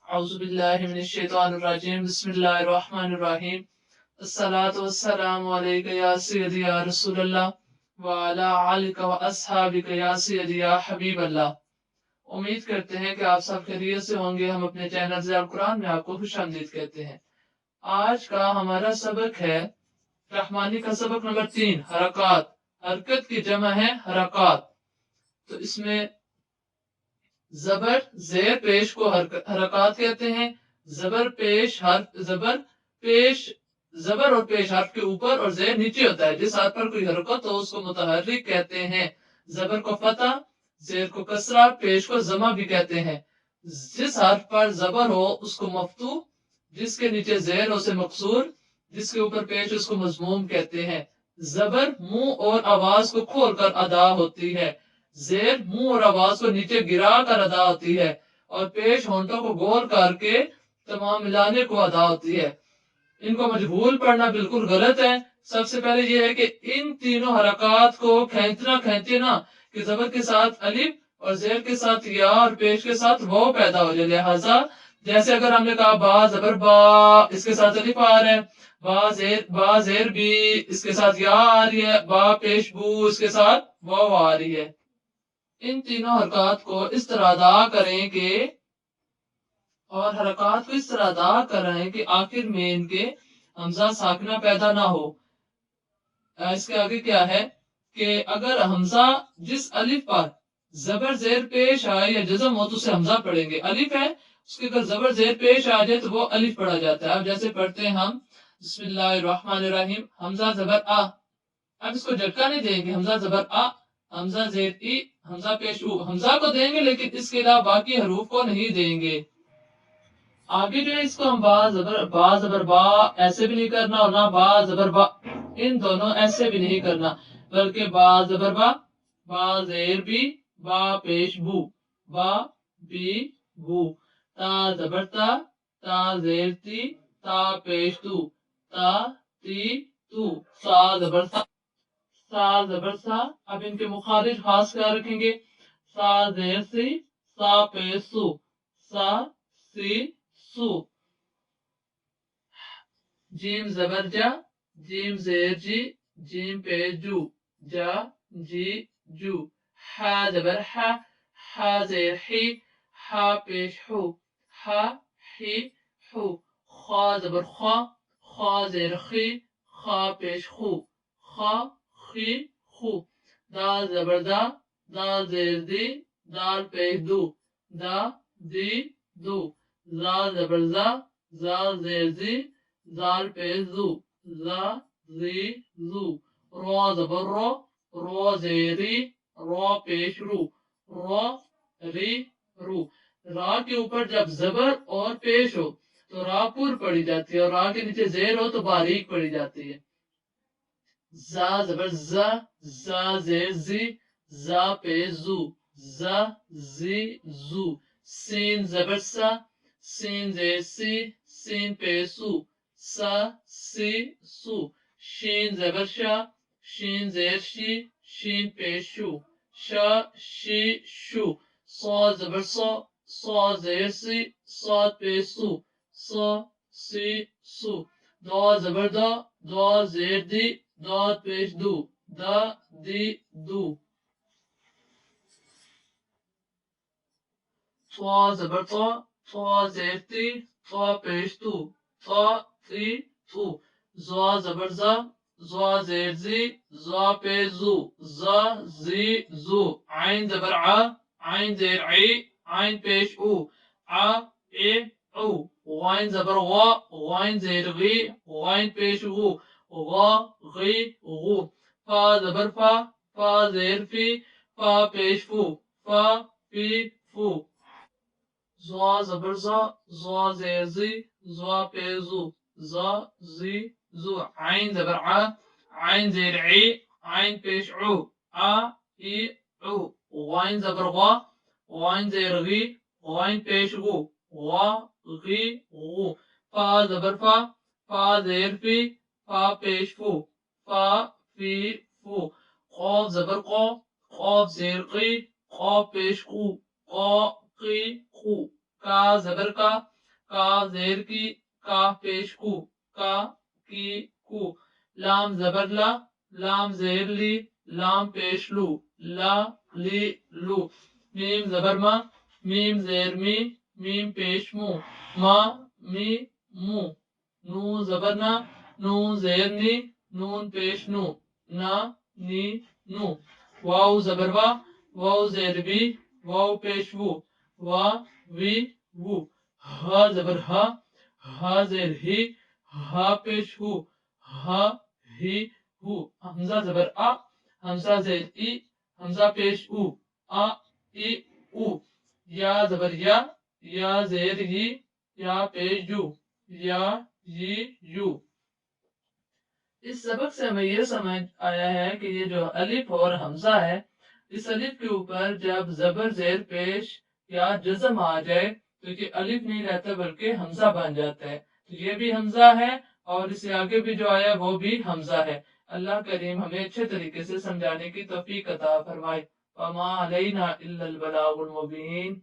औज़ुबिल्लाहिमिनश्शैतानिर्रजीम बिस्मिल्लाहिर्रहमानिर्रहीम अस्सलातु वस्सलामु अलैका या सय्यदी या रसूलल्लाह व अला आलिका व अस्हाबिका या सय्यदी या हबीबल्लाह। उम्मीद करते हैं कि आप सब खैरियत से होंगे। हम अपने चैनल से अल कुरान में आपको खुशामदीद कहते हैं। आज का हमारा सबक है रहमानी का सबक नंबर 3, हरकत। हरकत की जमा है हरकत। तो इसमें जबर जेर पेश को हरकत कहते हैं। जबर पेश हर्फ जबर और पेश हर्फ के ऊपर और जेर नीचे होता है। जिस हर्फ पर कोई हरकत हो उसको मुतहर्रिक कहते हैं। जबर को फतह, जेर को कसरा, पेश को जमा भी कहते हैं। जिस हर्फ पर जबर हो उसको मफ्तू, जिसके नीचे जेर हो उसे मकसूर, जिसके ऊपर पेश उसको मजमूम कहते हैं। जबर मुंह और आवाज को खोलकर अदा होती है। जेर मुंह और आवाज को नीचे गिरा कर अदा होती है और पेश होंठों को गोल करके तमाम मिलाने को अदा होती है। इनको मजहूल पढ़ना बिल्कुल गलत है। सबसे पहले यह है कि इन तीनों हरकत को खींचे ना कि जबर के साथ अलिफ और जेर के साथ या और पेश के साथ वो पैदा हो जाए। लिहाजा जैसे अगर हमने कहा बा जबर बा, इसके साथ अलिफ आ रहा है, बा जेर बी, इसके साथ या आ रही है, बा पेश बू, इसके साथ वो आ रही है। इन तीनों हरकत को इस तरह अदा करें कि आखिर में इनके हमजा साकिना पैदा ना हो। इसके आगे क्या है कि अगर हमजा जिस अलिफ पर जबर जेर पेश आए या जज्म हो तो उसे हमजा पढ़ेंगे। अलिफ है उसके अगर जबर जेर पेश आ जाए तो वो अलिफ पढ़ा जाता है। अब जैसे पढ़ते हैं हम बिस्मिल्लाहिर्रहमानिर्रहीम, हमजा जबर आ। अब इसको झटका नहीं देंगे। हमजा जबर आ, हमजा जेर ई, हमजा पेश ऊ, हमजा को देंगे लेकिन इसके अलावा बाकी हरूफ को नहीं देंगे। आगे जो है इसको हम बा जबर बा ऐसे भी नहीं करना और ना बा जबर बा, इन दोनों ऐसे भी नहीं करना, बल्कि बा जबर बा जेर बी, बा पेश बू, बा बी बू, ता जबर ता जेर ती, ता पेश तू, ता ती तू, सा जबर सा। अब इनके मुखारिज खास ख्याल रखेंगे। सा जेर सी, सा पेश सू, सा सी सू। जीम जबर जा, जीम जेर जी, जीम पेश जू, जा जी जू। हा जबर हा जेर ही, हा पेश हू, हा ही हू। खा जबर खा जेर खी, खा पेश खू, खा खी खू। दाल जबर दाल जेर दी, दाल पेश दू, दा दी दू। जाल जबर जाल जेर जी, जाल पेश जू, जा जी जू। रो जबर रो जेरी, रो पेश रू, रो री रू। रा के ऊपर जब जबर और पेश हो तो रा पुर पड़ी जाती है और रा के नीचे जेर हो तो बारीक पड़ी जाती है। जा जबर जा जेर जी, जा पेश जू, जा जी जू। सीन जबर सीन जेर सी, सीन पेश सू, सा सी सू। शीन जबर शीन जेर शी, शीन पेश शू, शा शी शू। सौ जबर सौ जेर सी, सौ पेश सू, सौ सी सू। दो जबर दो जेर दी, दो पेश दू, दा दी दू। तो जबर तो जेर ती, तो पेश तू, तो ती तू। ज़ा जबर ज़ा जेर जी, ज़ा पेश जू, ज़ा जी जू। आइन जबर आइन जेर आई, आइन पेश ऊ, आ ए ऊ। वाइन जबर वाइन जेर गी, वाइन पेश गू, गा गी गू। फा जबर फा जेर फी, फा पेश फू, फा फी फू। ज़ा जबर ज़ा जेर जी, ज़ा पेश जू, ज़ा जी जू। आइन जबर आइन जेर आई, आइन पेश ऊ, आ ई ऊ। वाइन जबर वाइन जेर गी, वाइन पेश गू, गा गी गू। फा जबर फा जेर फी, फा पेश फू, फा फी फू। क़ाफ जबर क़ाफ जेर क़ी, क़ाफ पेश कू, क़ा की खू। का जबर کا زیر کی کاف پیش کو کا کی کو لام زبر لا لام زیر لی لام پیش لو لا لی لو میم زبر ما میم زیر می میم پیش مو ما می مو نون زبر نا نون زیر نی نون پیش نو نا نی نو واو زبر وا واو زیر بی واو پیش وو وا وی وو ہا زبر ہا ہا زیر ہی ہا پیش ہو ہا ہی ہو حمزہ زبر آ حمزہ زیر ای حمزہ پیش او آ ای او یا زبر یا زیر ی یا پیش یو یا یی یو اس سبق سے ہمیں یہ سمجھ آیا ہے کہ یہ جو الف اور حمزہ ہے اس الف کے اوپر جب زبر زیر پیش یا جزم آ جائے تو یہ الف نہیں رہتا بلکہ حمزہ بن جاتا ہے تو یہ بھی حمزہ ہے اور اس سے آگے بھی جو آیا وہ بھی حمزہ ہے اللہ کریم ہمیں اچھے طریقے سے سمجھانے کی توفیق عطا فرمائے وما علینا الا البلاغ المبین